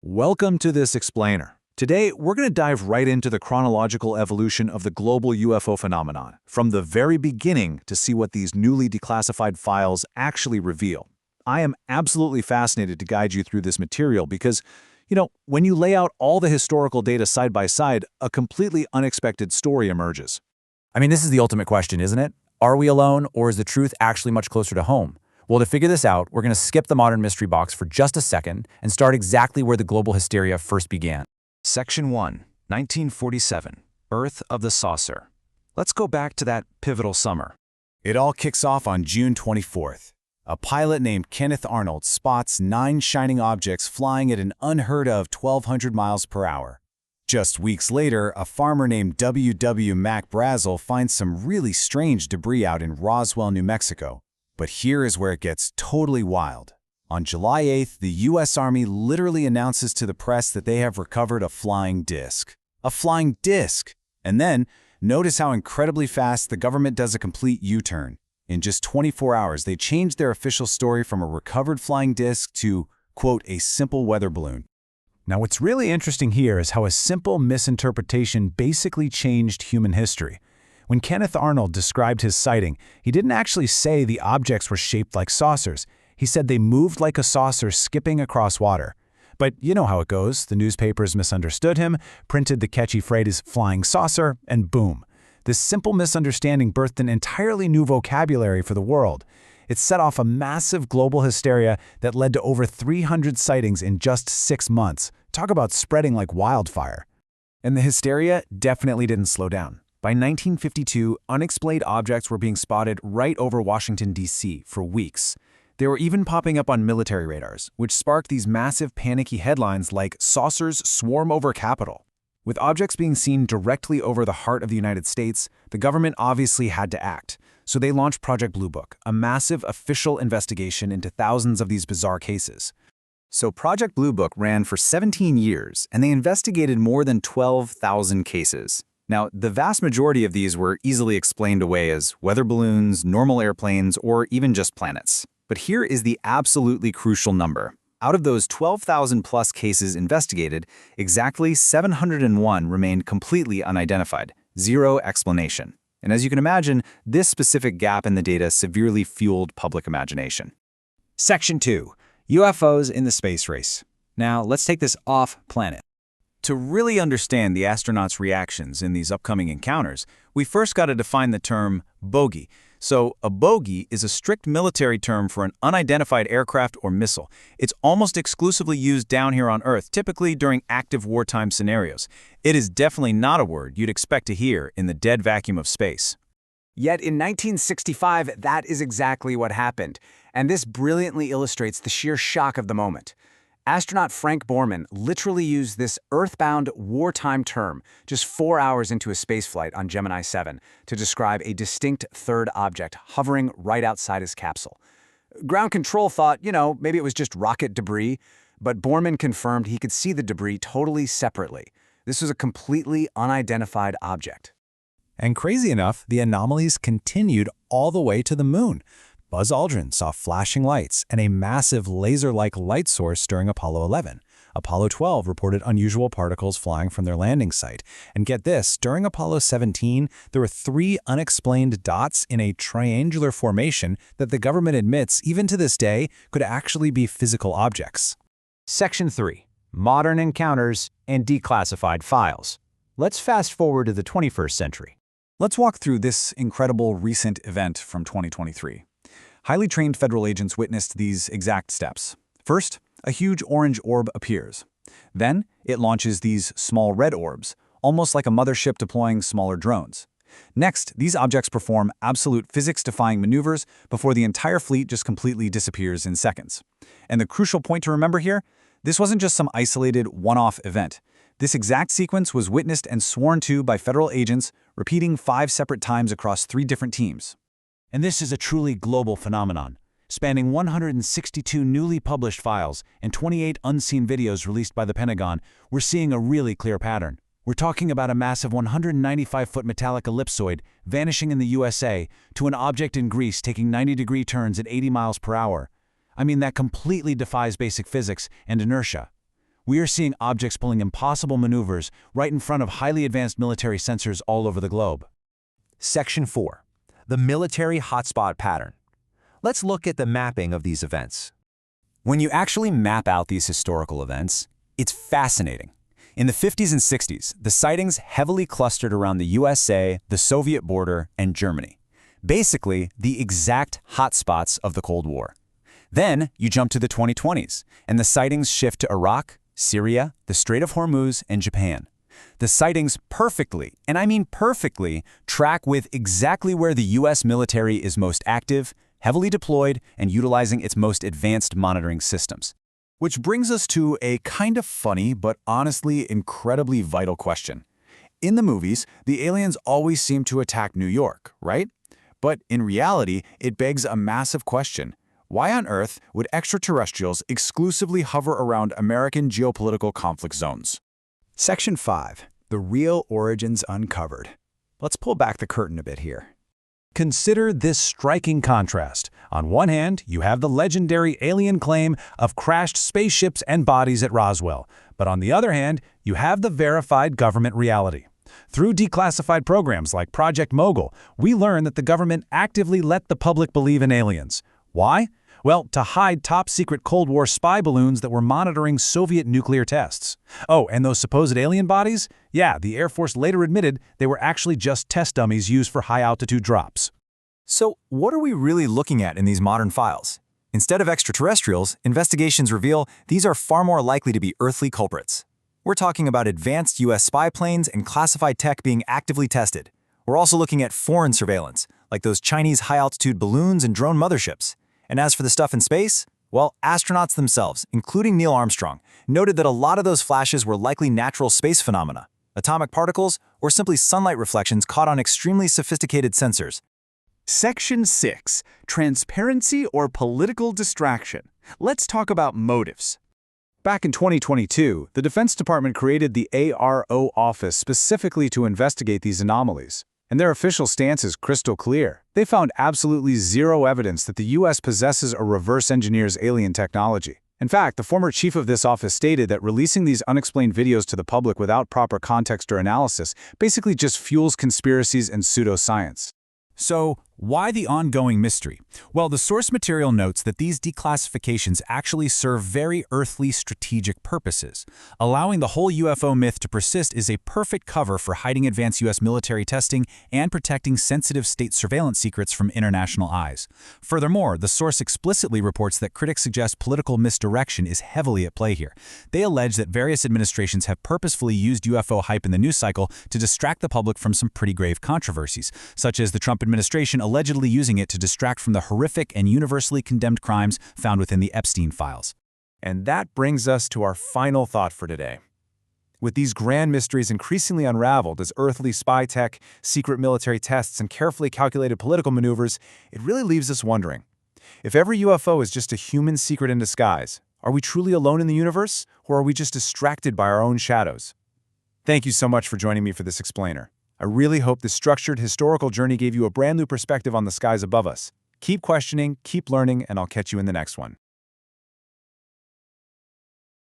Welcome to this explainer. Today, we're going to dive right into the chronological evolution of the global UFO phenomenon, from the very beginning to see what these newly declassified files actually reveal. I am absolutely fascinated to guide you through this material because, when you lay out all the historical data side by side, a completely unexpected story emerges. This is the ultimate question, isn't it? Are we alone, or is the truth actually much closer to home? Well, to figure this out, we're going to skip the modern mystery box for just a second and start exactly where the global hysteria first began. Section 1, 1947, Birth of the Saucer. Let's go back to that pivotal summer. It all kicks off on June 24th. A pilot named Kenneth Arnold spots 9 shining objects flying at an unheard-of 1,200 miles per hour. Just weeks later, a farmer named W. Mac Brazel finds some really strange debris out in Roswell, New Mexico. But here is where it gets totally wild. On July 8th, the U.S. Army literally announces to the press that they have recovered a flying disc. A flying disc! And then, notice how incredibly fast the government does a complete U-turn. In just 24 hours, they changed their official story from a recovered flying disc to, quote, a simple weather balloon. Now, what's really interesting here is how a simple misinterpretation basically changed human history. When Kenneth Arnold described his sighting, he didn't actually say the objects were shaped like saucers. He said they moved like a saucer skipping across water. But you know how it goes. The newspapers misunderstood him, printed the catchy phrase flying saucer, and boom. This simple misunderstanding birthed an entirely new vocabulary for the world. It set off a massive global hysteria that led to over 300 sightings in just 6 months. Talk about spreading like wildfire. And the hysteria definitely didn't slow down. By 1952, unexplained objects were being spotted right over Washington, D.C. for weeks. They were even popping up on military radars, which sparked these massive panicky headlines like "Saucers Swarm Over Capitol." With objects being seen directly over the heart of the United States, the government obviously had to act. So they launched Project Blue Book, a massive official investigation into thousands of these bizarre cases. So Project Blue Book ran for 17 years, and they investigated more than 12,000 cases. Now, the vast majority of these were easily explained away as weather balloons, normal airplanes, or even just planets. But here is the absolutely crucial number. Out of those 12,000 plus cases investigated, exactly 701 remained completely unidentified, zero explanation. And as you can imagine, this specific gap in the data severely fueled public imagination. Section 2, UFOs in the space race. Now, let's take this off planet. To really understand the astronauts' reactions in these upcoming encounters, we first got to define the term bogey. So, a bogey is a strict military term for an unidentified aircraft or missile. It's almost exclusively used down here on Earth, typically during active wartime scenarios. It is definitely not a word you'd expect to hear in the dead vacuum of space. Yet in 1965, that is exactly what happened, and this brilliantly illustrates the sheer shock of the moment. Astronaut Frank Borman literally used this earthbound wartime term just 4 hours into a spaceflight on Gemini 7 to describe a distinct third object hovering right outside his capsule. Ground control thought, maybe it was just rocket debris, but Borman confirmed he could see the debris totally separately. This was a completely unidentified object. And crazy enough, the anomalies continued all the way to the moon. Buzz Aldrin saw flashing lights and a massive laser-like light source during Apollo 11. Apollo 12 reported unusual particles flying from their landing site. And get this, during Apollo 17, there were 3 unexplained dots in a triangular formation that the government admits, even to this day, could actually be physical objects. Section 3, Modern Encounters and Declassified Files. Let's fast forward to the 21st century. Let's walk through this incredible recent event from 2023. Highly trained federal agents witnessed these exact steps. First, a huge orange orb appears. Then, it launches these small red orbs, almost like a mothership deploying smaller drones. Next, these objects perform absolute physics-defying maneuvers before the entire fleet just completely disappears in seconds. And the crucial point to remember here, this wasn't just some isolated one-off event. This exact sequence was witnessed and sworn to by federal agents, repeating 5 separate times across 3 different teams. And this is a truly global phenomenon. Spanning 162 newly published files and 28 unseen videos released by the Pentagon, we're seeing a really clear pattern. We're talking about a massive 195-foot metallic ellipsoid vanishing in the USA to an object in Greece taking 90-degree turns at 80 miles per hour. That completely defies basic physics and inertia. We are seeing objects pulling impossible maneuvers right in front of highly advanced military sensors all over the globe. Section 4. The military hotspot pattern. Let's look at the mapping of these events. When you actually map out these historical events, it's fascinating. In the 50s and 60s, the sightings heavily clustered around the USA, the Soviet border, and Germany. Basically, the exact hotspots of the Cold War. Then you jump to the 2020s, and the sightings shift to Iraq, Syria, the Strait of Hormuz, and Japan. The sightings perfectly, and I mean perfectly, track with exactly where the U.S. military is most active, heavily deployed, and utilizing its most advanced monitoring systems. Which brings us to a kind of funny, but honestly incredibly vital question. In the movies, the aliens always seem to attack New York, right? But in reality, it begs a massive question. Why on earth would extraterrestrials exclusively hover around American geopolitical conflict zones? Section 5. The real origins uncovered. Let's pull back the curtain a bit here. Consider this striking contrast. On one hand, you have the legendary alien claim of crashed spaceships and bodies at Roswell. But on the other hand, you have the verified government reality. Through declassified programs like Project Mogul, we learn that the government actively let the public believe in aliens. Why? Well, to hide top-secret Cold War spy balloons that were monitoring Soviet nuclear tests. Oh, and those supposed alien bodies? Yeah, the Air Force later admitted they were actually just test dummies used for high-altitude drops. So, what are we really looking at in these modern files? Instead of extraterrestrials, investigations reveal these are far more likely to be earthly culprits. We're talking about advanced U.S. spy planes and classified tech being actively tested. We're also looking at foreign surveillance, like those Chinese high-altitude balloons and drone motherships. And as for the stuff in space, well, astronauts themselves, including Neil Armstrong, noted that a lot of those flashes were likely natural space phenomena, atomic particles, or simply sunlight reflections caught on extremely sophisticated sensors. Section 6. Transparency or political distraction. Let's talk about motives. Back in 2022, the Defense Department created the ARO office specifically to investigate these anomalies. And their official stance is crystal clear. They found absolutely zero evidence that the U.S. possesses or reverse engineers alien technology. In fact, the former chief of this office stated that releasing these unexplained videos to the public without proper context or analysis basically just fuels conspiracies and pseudoscience. So, why the ongoing mystery? Well, the source material notes that these declassifications actually serve very earthly strategic purposes. Allowing the whole UFO myth to persist is a perfect cover for hiding advanced U.S. military testing and protecting sensitive state surveillance secrets from international eyes. Furthermore, the source explicitly reports that critics suggest political misdirection is heavily at play here. They allege that various administrations have purposefully used UFO hype in the news cycle to distract the public from some pretty grave controversies, such as the Trump administration allegedly using it to distract from the horrific and universally condemned crimes found within the Epstein files. And that brings us to our final thought for today. With these grand mysteries increasingly unraveled as earthly spy tech, secret military tests, and carefully calculated political maneuvers, it really leaves us wondering. If every UFO is just a human secret in disguise, are we truly alone in the universe, or are we just distracted by our own shadows? Thank you so much for joining me for this explainer. I really hope this structured historical journey gave you a brand new perspective on the skies above us. Keep questioning, keep learning, and I'll catch you in the next one.